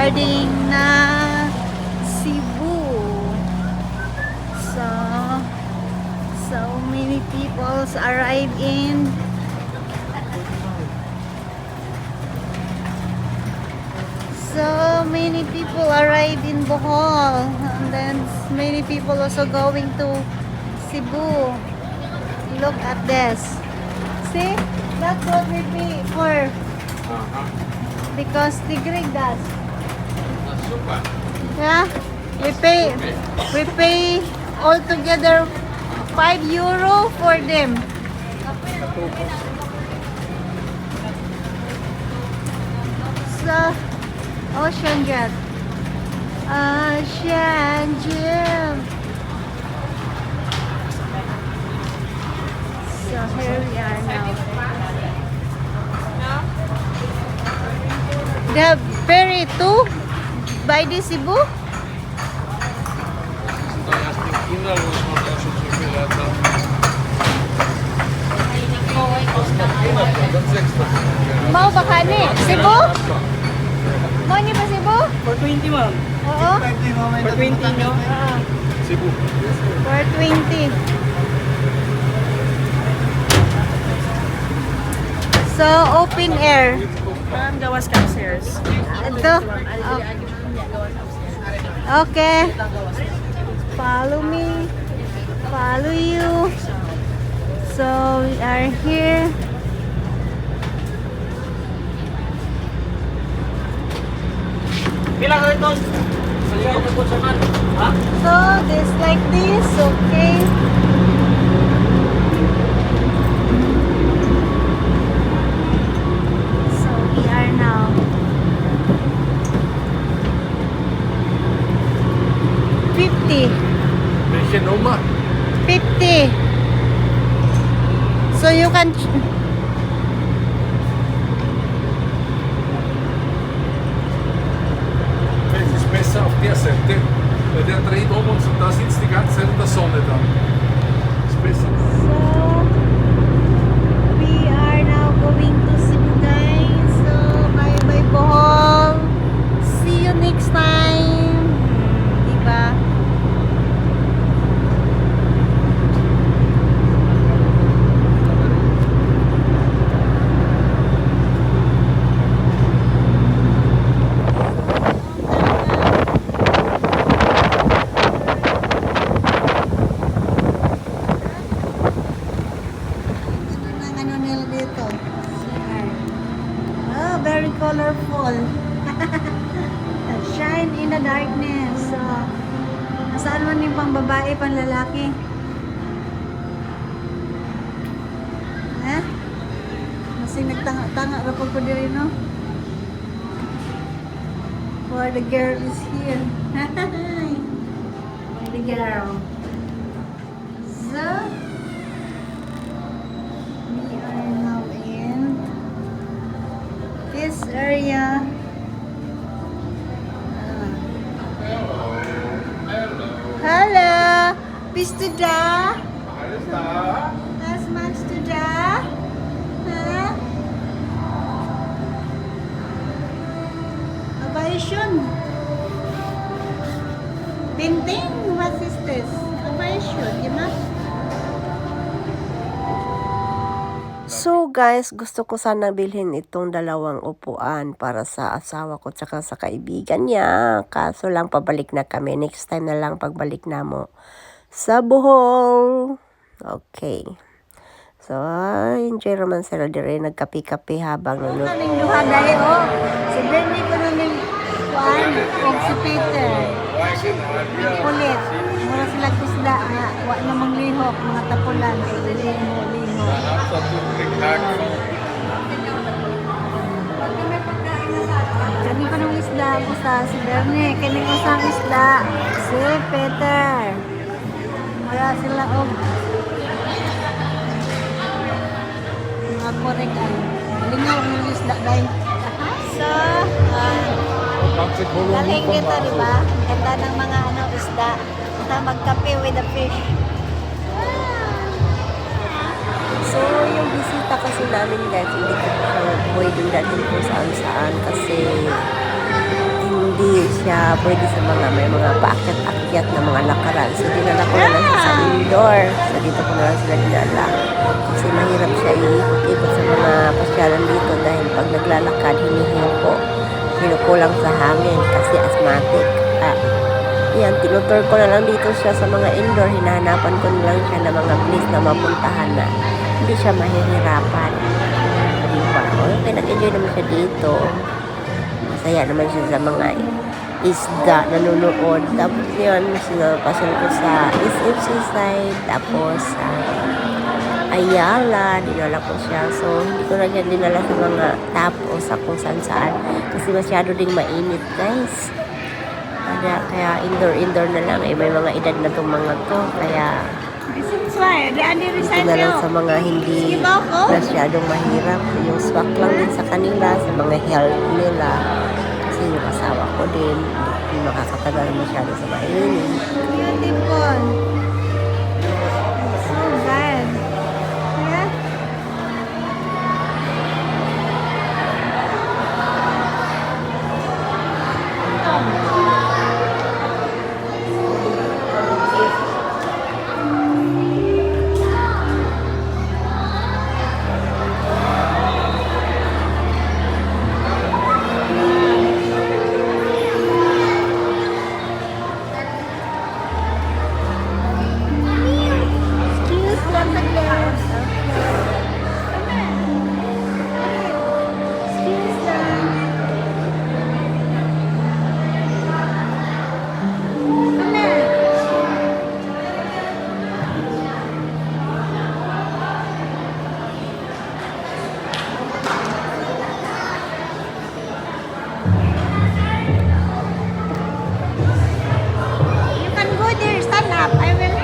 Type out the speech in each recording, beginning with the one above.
regarding na Cebu. So many people arrive in Bohol, and then many people also going to Cebu. Look at this. See, that's what we pay for. Because the Greek does. Yeah, we pay all together €5 for them. So, Ocean Jet. Ocean Jet. So here we are now. The ferry too by the Cebu. Mau ba kani? Cebu? Mau ni ba Cebu? For 20, ma'am. Oo. For 20 nyo. Cebu. For 20. So, open air. Ma'am, gawas upstairs. Ito. Okay. Follow me. Follow you. So, we are here. Pila ka ito? So, this like this, okay. So, we are now. $50. Genoma. 50. So, you can... Es ist besser auf der Seite, weil der dreht um uns und da sitzt die ganze Zeit in der Sonne dann. Ist besser. So, we are now going to Cebu, guys. So, bye-bye Bohol. See you next time. Diba? Ano nila dito? Oh, very colorful. Shine in the darkness. So, nasaan man yung pang babae, pang lalaki? Ha? Masing nagtanga-tanga ra po ko diri, no? For the girl is here. For the girl. So, we are now in this area. Hello, bist du da? Alles da? Was machst du da? Ha? Aber schon. Painting? What is this? Aber schon, gemacht? So guys, gusto ko sana bilhin itong dalawang upuan para sa asawa ko tsaka sa kaibigan niya. Kaso lang pabalik na kami. Next time na lang pagbalik na mo sa Bohol. Okay. So, enjoy naman sila dire. Nagkapi-kapi habang nanonood. Kaming duha dahil, oh. Si Bernie ko namin kuan, o si Peter. Kulit. Mura sila kusda nga. Wa namang lihok, mga tapulan. Kay liho. Kami pa ng isda. Basta si Bernie. Kami ko sa isda. Si Peter. Mura sila, oh. Mga korek ay. Lingaw ng isda dahil. So, galing dito, di ba? Ganda ng mga isda. Basta magkape with the fish. So, yung bisita kasi namin guys, hindi ko pwedeng dalhin kung saan-saan kasi hindi siya pwede sa mga may mga paakyat-akyat na mga lakaran. So, dinala ko na lang siya sa indoor. So, dito ko na lang sila dinala. Kasi mahirap siya iikot-ikot sa mga pasyalan dito dahil pag naglalakad, hinihinko. Kinukulang sa hangin kasi asthmatic. Yan, tinutur ko na lang dito siya sa mga indoor. Hinahanapan ko na lang siya ng mga place na mapuntahan na hindi siya mahihirapan. Diba? Okay, nag-enjoy naman siya dito. Masaya naman siya sa mga isda, nanonood. Tapos yun, sinapasal ko sa SFC side. Tapos sa Ayala, dinala ko siya. So, hindi ko na siya dinala sa mga tap o sa kung saan. Kasi masyado ding mainit, guys. Kaya indoor na lang. May mga edad na itong mga to. Kaya This is why, the Andy dito na lang sa mga hindi masyadong mahirap. Yung swak lang din sa kanila, sa mga health nila. Kasi yung asawa ko din, hindi makakatagal masyado sa mainit. Beautiful. So good. Yeah. Excuse me, again. Excuse me. Come here. You can go there, stand up. I will.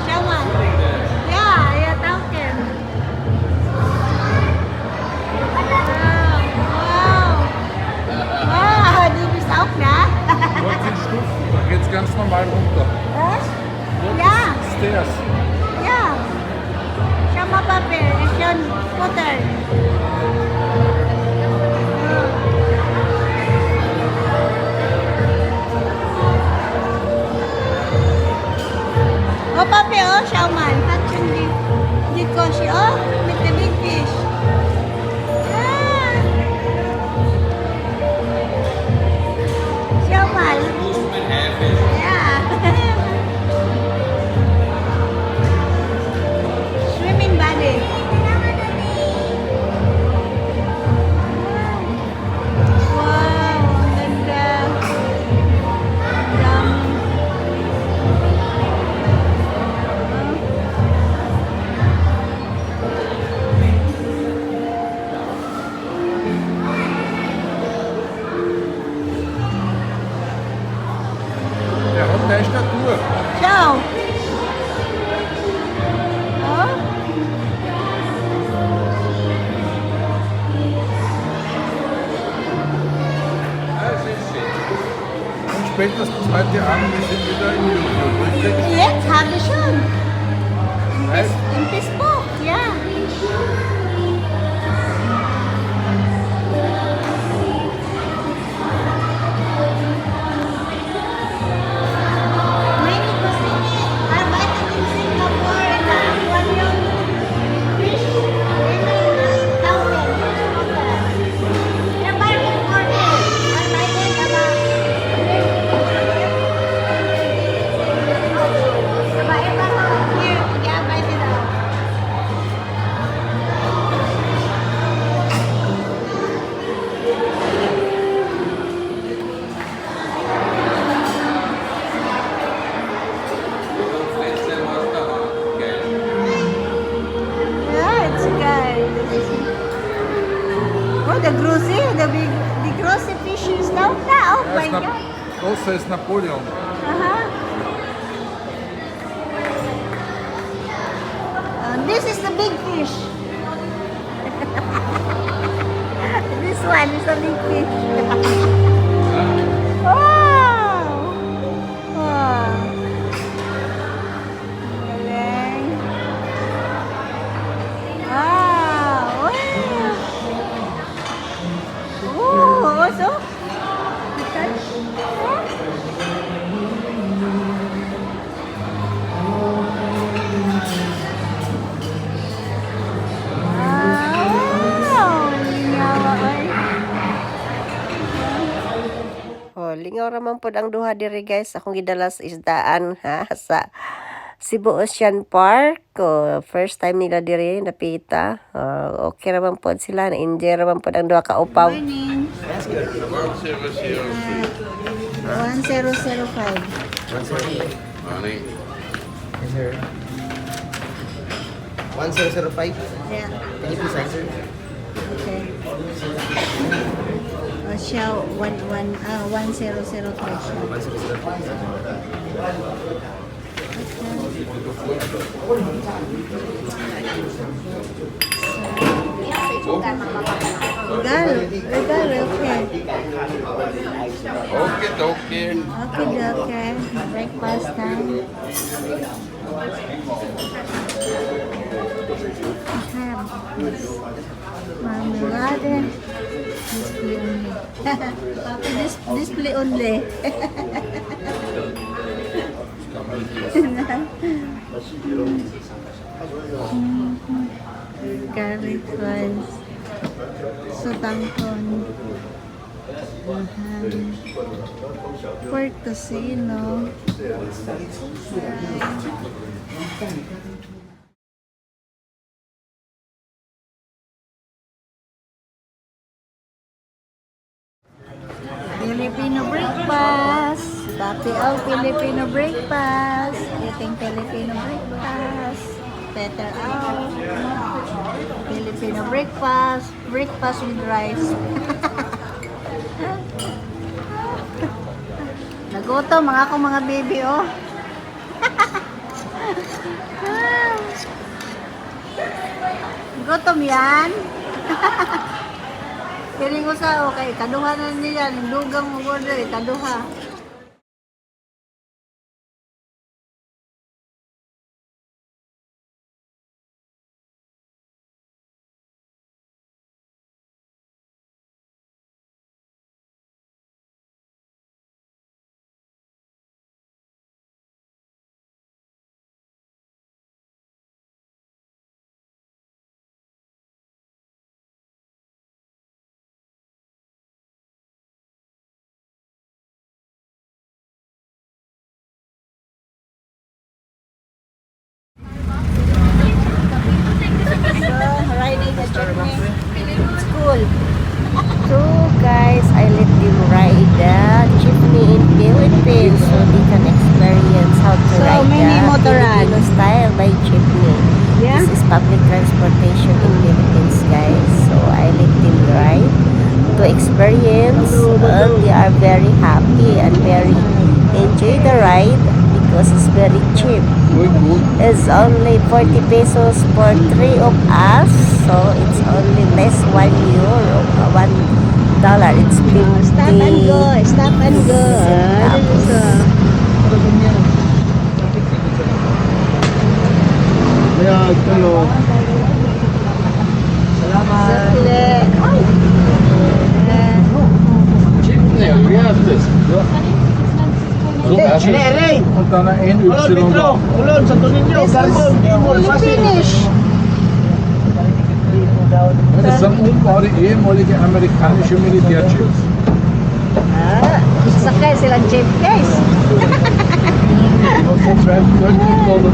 Shawan. Yeah, yeah, talking. Wow. Wow, du bist auch da? Dort sind Stufen, da geht's ganz normal runter. Was? Dort Ja. ist Stairs. Ja. Schau mal, Papi, ist schon Futter. Oh, Papi, oh, schau mal. Hat schon die Kosche, oh, mit dem Big Fish. Ah. Schau mal. Ja. Swimming buddy. Wow, ang ganda. Dami. Der hat eine Statur. Schau. Oh. Und spätestens heute Abend, wir sind wieder im YouTube. Richtig? Jetzt habe ich schon. Nein? Im Facebook, ja. Meine Cousine arbeitet in Singapur in der Aquarium Fish Tauchen. Der war in Korea. Arbeitet aber immer hier gearbeitet auch. Yeah, it's a guy. Oh, the grossy, the grossy fish is down now. Oh Er my ist God. größer als Napoleon. This is the big fish. This one is the big fish. Wow! Wow! lingaw raman po ang duha diri guys. Akong gidalas isdaan ha sa Cebu Ocean Park. First time nila diri napita. Okay raman po sila, na-enjoy raman po ang duha ka upaw. Morning. 1005. Morning. Yes, sir. 1005. Yeah. Can you please answer? Okay. Siya 1003 siya. 1003. Regal, okay. Okay, okay. Okay. Breakfast time. Marmelade. Display only. Garlic rice. Sotangkon. Pork tocino. Filipino breakfast. Happy all Filipino breakfast. Eating Filipino breakfast. Better out. Filipino breakfast. Breakfast with rice. Nagutom mga akong mga baby, oh. Gutom yan. Piling ko sa, okay, kaduha na nila. Dugang mo order, kaduha. Riding the journey. School. So guys, I let them ride the jeepney in Philippines so they can experience how to So ride many the motorrad. Filipino style by jeepney. Yeah? This is public transportation in Philippines guys. So I let them ride to experience and they are very happy and very enjoy the ride because it's very cheap. It's only 40 pesos for 3 of us, so it's only less €1, $1. It's 50. Stop and go. Stop and go. Finish. Das sind umgebaute ehemalige amerikanische Militärchips. Sakay silang jeep case. Von $20 geworden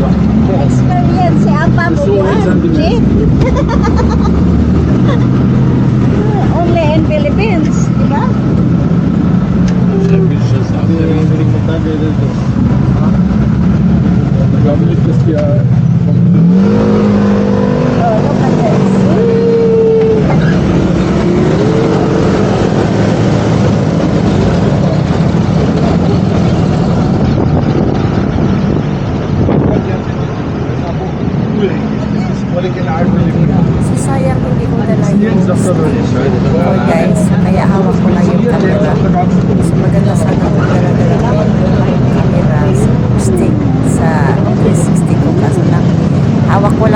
sein. Experience si Apa mo So, buwan. it's on the Jeep. Only in Philippines, di ba? Ich glaube nicht, dass wir Oh, look at this. So sayang hindi ko dala yung oh guys, kaya hawak ko lang yung camera. So maganda sana kung dala-dala ko yung camera stick sa 360 ko kaso lang hawak ko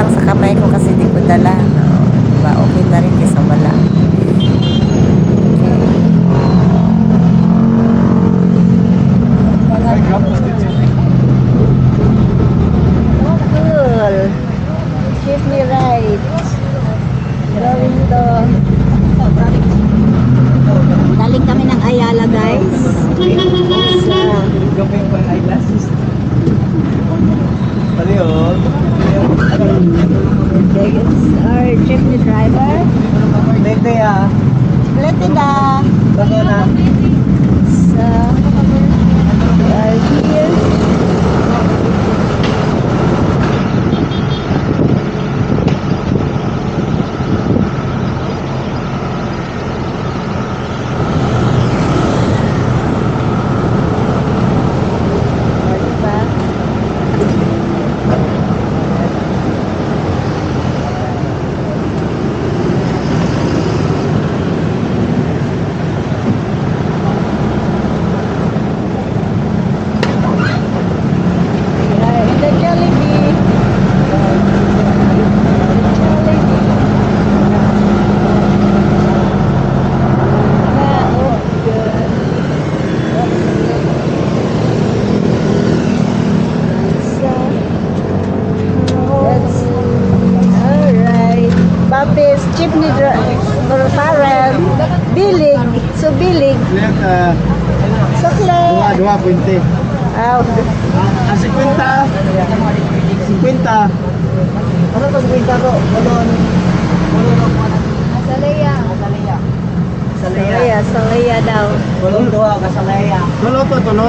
Sukle. Dua, 20. Ah, Ang 50. 50. Ano to 50 ko? Salaya. Salaya daw. Tulo to, tulo.